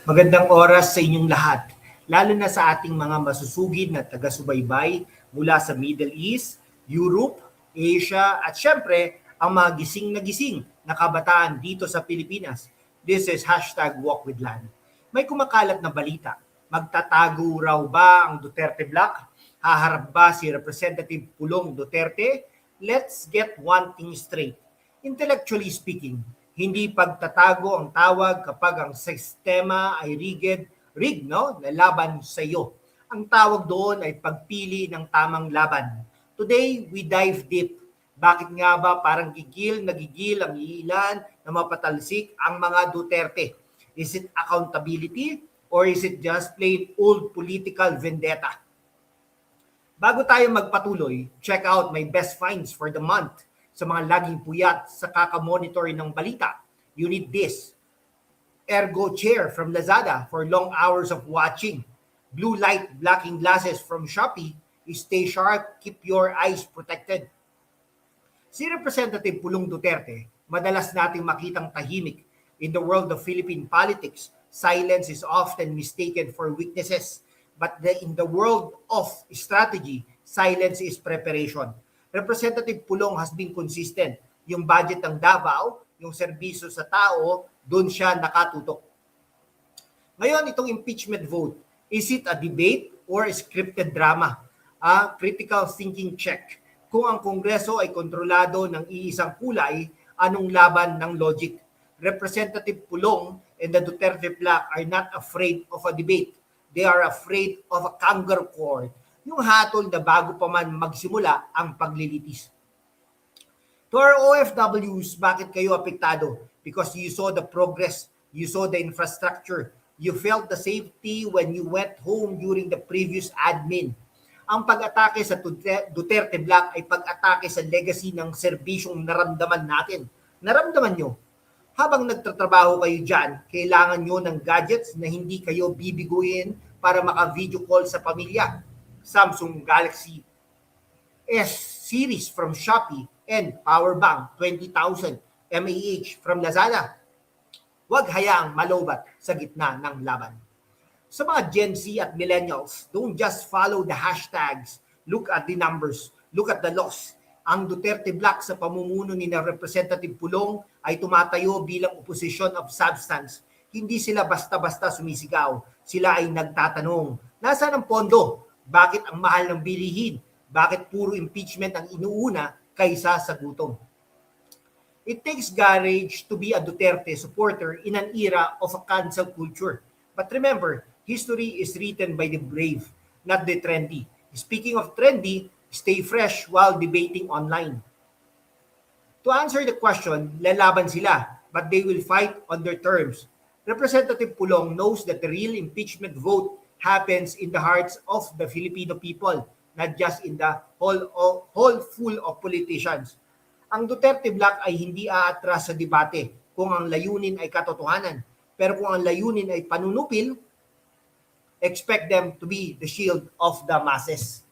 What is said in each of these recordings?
Magandang oras sa inyong lahat, lalo na sa ating mga masusugid na taga-subaybay mula sa Middle East, Europe, Asia at syempre ang mga gising na kabataan dito sa Pilipinas. This is #WalkWithLan. May kumakalat na balita. Magtatago raw ba ang Duterte Block? Haharap ba si Representative Pulong Duterte? Let's get one thing straight. Intellectually speaking, hindi pagtatago ang tawag kapag ang sistema ay rigged, na laban sa iyo. Ang tawag doon ay pagpili ng tamang laban. Today, we dive deep. Bakit nga ba parang gigil ang ilan na mapatalsik ang mga Duterte? Is it accountability or is it just plain old political vendetta? Bago tayo magpatuloy, check out my best finds for the month. Sa mga laging puyat sa kakamonitor ng balita, you need this. Ergo chair from Lazada for long hours of watching. Blue light blocking glasses from Shopee. Stay sharp, keep your eyes protected. Si Representative Pulong Duterte, madalas nating makitang tahimik. In the world of Philippine politics, silence is often mistaken for weaknesses. But in the world of strategy, silence is preparation. Representative Pulong has been consistent. Yung budget ng Davao, yung serbisyo sa tao, doon siya nakatutok. Ngayon, itong impeachment vote, is it a debate or a scripted drama? A critical thinking check. Kung ang Kongreso ay kontrolado ng iisang kulay, anong laban ng logic? Representative Pulong and the Duterte Bloc are not afraid of a debate. They are afraid of a kangaroo court. Yung hatol na bago pa man magsimula ang paglilitis. To our OFWs, bakit kayo apektado? Because you saw the progress, you saw the infrastructure, you felt the safety when you went home during the previous admin. Ang pag-atake sa Duterte Block ay pag-atake sa legacy ng serbisyong naramdaman natin. Naramdaman nyo. Habang nagtatrabaho kayo dyan, kailangan nyo ng gadgets na hindi kayo bibiguin para maka-video call sa pamilya. Samsung Galaxy S series from Shopee and power bank 20,000 mAh from Lazada. Huwag hayaang malobat sa gitna ng laban. Sa mga Gen Z at millennials, don't just follow the hashtags. Look at the numbers. Look at the loss. Ang Duterte Block sa pamumuno ni na Representative Pulong ay tumatayo bilang opposition of substance. Hindi sila basta-basta sumisigaw. Sila ay nagtatanong, nasaan ang pondo? Bakit ang mahal ng bilihin? Bakit puro impeachment ang inuuna kaysa sa gutom? It takes courage to be a Duterte supporter in an era of a cancel culture. But remember, history is written by the brave, not the trendy. Speaking of trendy, stay fresh while debating online. To answer the question, lalaban sila, but they will fight on their terms. Representative Pulong knows that the real impeachment vote happens in the hearts of the Filipino people, not just in the hall full of politicians. Ang Duterte Block ay hindi aatras sa debate kung ang layunin ay katotohanan. Pero kung ang layunin ay panunupil, expect them to be the shield of the masses.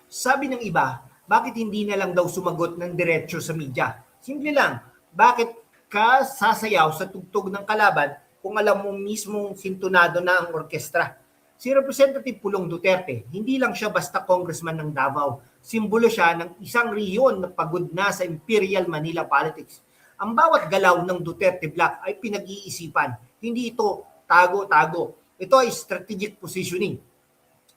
Sabi ng iba, bakit hindi na lang daw sumagot ng diretso sa media? Simple lang, bakit ka sasayaw sa tugtog ng kalaban kung alam mo mismong sintonado na ang orkestra? Si Representative Pulong Duterte, hindi lang siya basta congressman ng Davao. Simbolo siya ng isang rehiyon na pagod na sa Imperial Manila politics. Ang bawat galaw ng Duterte Block ay pinag-iisipan. Hindi ito tago-tago. Ito ay strategic positioning.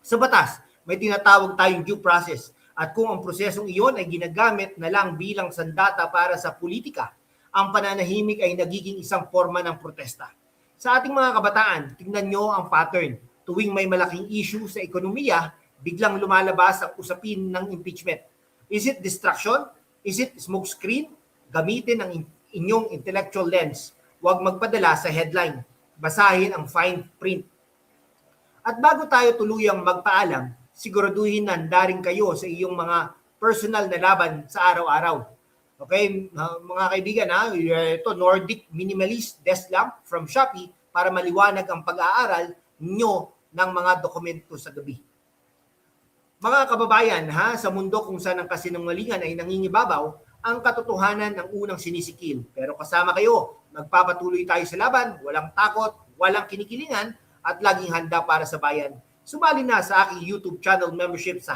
Sa batas, may tinatawag tayong due process. At kung ang prosesong iyon ay ginagamit na lang bilang sandata para sa politika, ang pananahimik ay nagiging isang forma ng protesta. Sa ating mga kabataan, tingnan nyo ang pattern. Tuwing may malaking issue sa ekonomiya, biglang lumalabas ang usapin ng impeachment. Is it distraction? Is it smokescreen? Gamitin ang inyong intellectual lens. Huwag magpadala sa headline. Basahin ang fine print. At bago tayo tuluyang magpaalam, siguraduhin na handa rin kayo sa iyong mga personal na laban sa araw-araw. Okay, mga kaibigan, ito Nordic Minimalist Desk Lamp from Shopee para maliwanag ang pag-aaral nyo ng mga dokumento sa gabi. Mga kababayan, sa mundo kung saan ang kasinungalingan ay nangingibabaw, ang katotohanan ng unang sinisikil. Pero kasama kayo, magpapatuloy tayo sa laban, walang takot, walang kinikilingan, at laging handa para sa bayan. Sumali na sa aking YouTube channel membership sa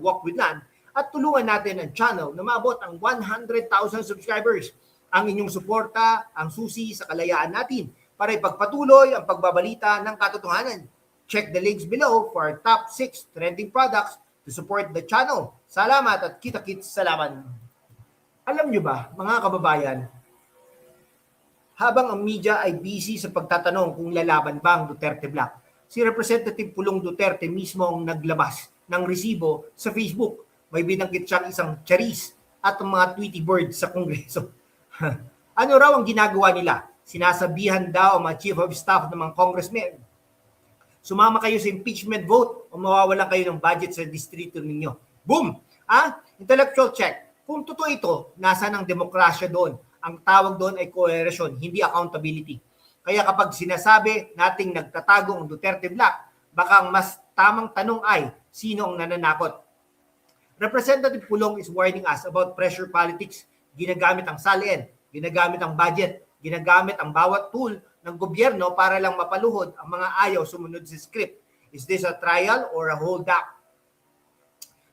#WalkWithLan at tulungan natin ang channel na maabot ang 100,000 subscribers. Ang inyong suporta, ang susi sa kalayaan natin para ipagpatuloy ang pagbabalita ng katotohanan. Check the links below for our top 6 trending products to support the channel. Salamat at kita-kits sa laban. Alam nyo ba, mga kababayan, habang ang media ay busy sa pagtatanong kung lalaban ba ang Duterte Black, si Representative Pulong Duterte mismo ang naglabas ng resibo sa Facebook. May binanggit siyang isang charis at ang mga Tweety birds sa Kongreso. Ano raw ang ginagawa nila? Sinasabihan daw ang mga chief of staff ng mga congressmen, sumama kayo sa impeachment vote o mawawalan kayo ng budget sa distrito ninyo. Boom! Intellectual check. Kung totoo ito, nasa ng demokrasya doon? Ang tawag doon ay coercion, hindi accountability. Kaya kapag sinasabi nating nagtatago ang Duterte Black, baka ang mas tamang tanong ay, sino ang nananakot? Representative Pulong is warning us about pressure politics. Ginagamit ang salin, ginagamit ang budget, ginagamit ang bawat tool ng gobyerno para lang mapaluhod ang mga ayaw sumunod sa script. Is this a trial or a hold-up?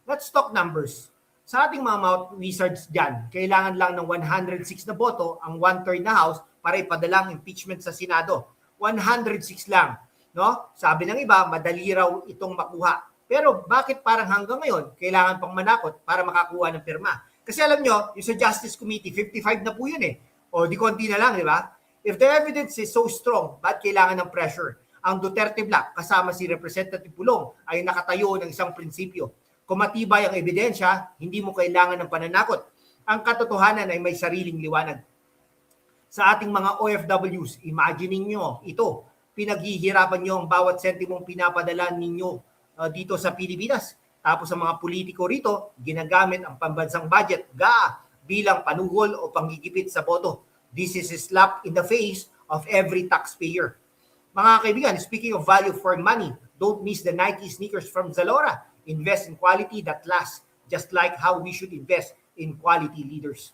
Let's talk numbers. Sa ating mga mouth wizards dyan, kailangan lang ng 106 na boto ang 1/3 na House para ipadala ang impeachment sa Senado. 106 lang. No? Sabi ng iba, madali raw itong makuha. Pero bakit parang hanggang ngayon, kailangan pang manakot para makakuha ng pirma? Kasi alam nyo, yung sa Justice Committee, 55 na po yun eh. O di konti na lang, di ba? If the evidence is so strong, ba't kailangan ng pressure? Ang Duterte Black, kasama si Representative Pulong, ay nakatayo ng isang prinsipyo. Kung matibay ang ebidensya, hindi mo kailangan ng pananakot. Ang katotohanan ay may sariling liwanag. Sa ating mga OFWs, imagine niyo ito. Pinaghihirapan niyo ang bawat sentimong pinapadala ninyo dito sa Pilipinas. Tapos ang mga politiko rito, ginagamit ang pambansang budget bilang panuhol o panggigipit sa boto. This is a slap in the face of every taxpayer. Mga kaibigan, speaking of value for money, don't miss the Nike sneakers from Zalora. Invest in quality that lasts, just like how we should invest in quality leaders.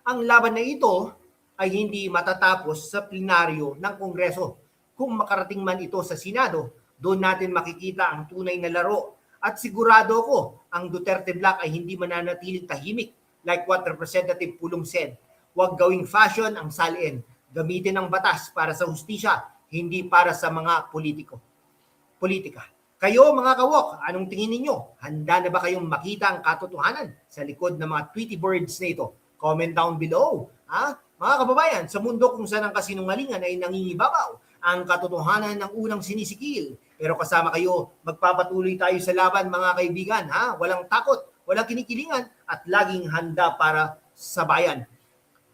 Ang laban na ito ay hindi matatapos sa plenaryo ng Kongreso. Kung makarating man ito sa Senado, doon natin makikita ang tunay na laro. At sigurado ako, ang Duterte Black ay hindi mananatiling tahimik like what Representative Pulong said. Huwag gawing fashion ang salin. Gamitin ang batas para sa hustisya, hindi para sa mga politika. Kayo mga kawok, anong tingin ninyo? Handa na ba kayong makita ang katotohanan sa likod ng mga Tweety birds na ito? Comment down below. Mga kababayan, sa mundo kung saan ang kasinungalingan ay nangingibabaw, ang katotohanan ng unang sinisikil. Pero kasama kayo, magpapatuloy tayo sa laban mga kaibigan. Walang takot, walang kinikilingan, at laging handa para sa bayan.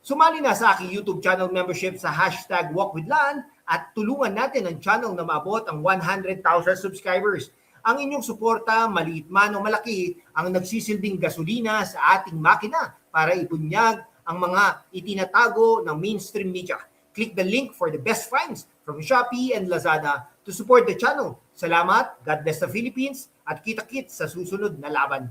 Sumali na sa aking YouTube channel membership sa #WalkWithLan at tulungan natin ang channel na maabot ang 100,000 subscribers. Ang inyong suporta, maliit man o malaki, ang nagsisilbing gasolina sa ating makina para ibunyag ang mga itinatago ng mainstream media. Click the link for the best finds from Shopee and Lazada to support the channel. Salamat, God bless the Philippines, at kita-kits sa susunod na laban.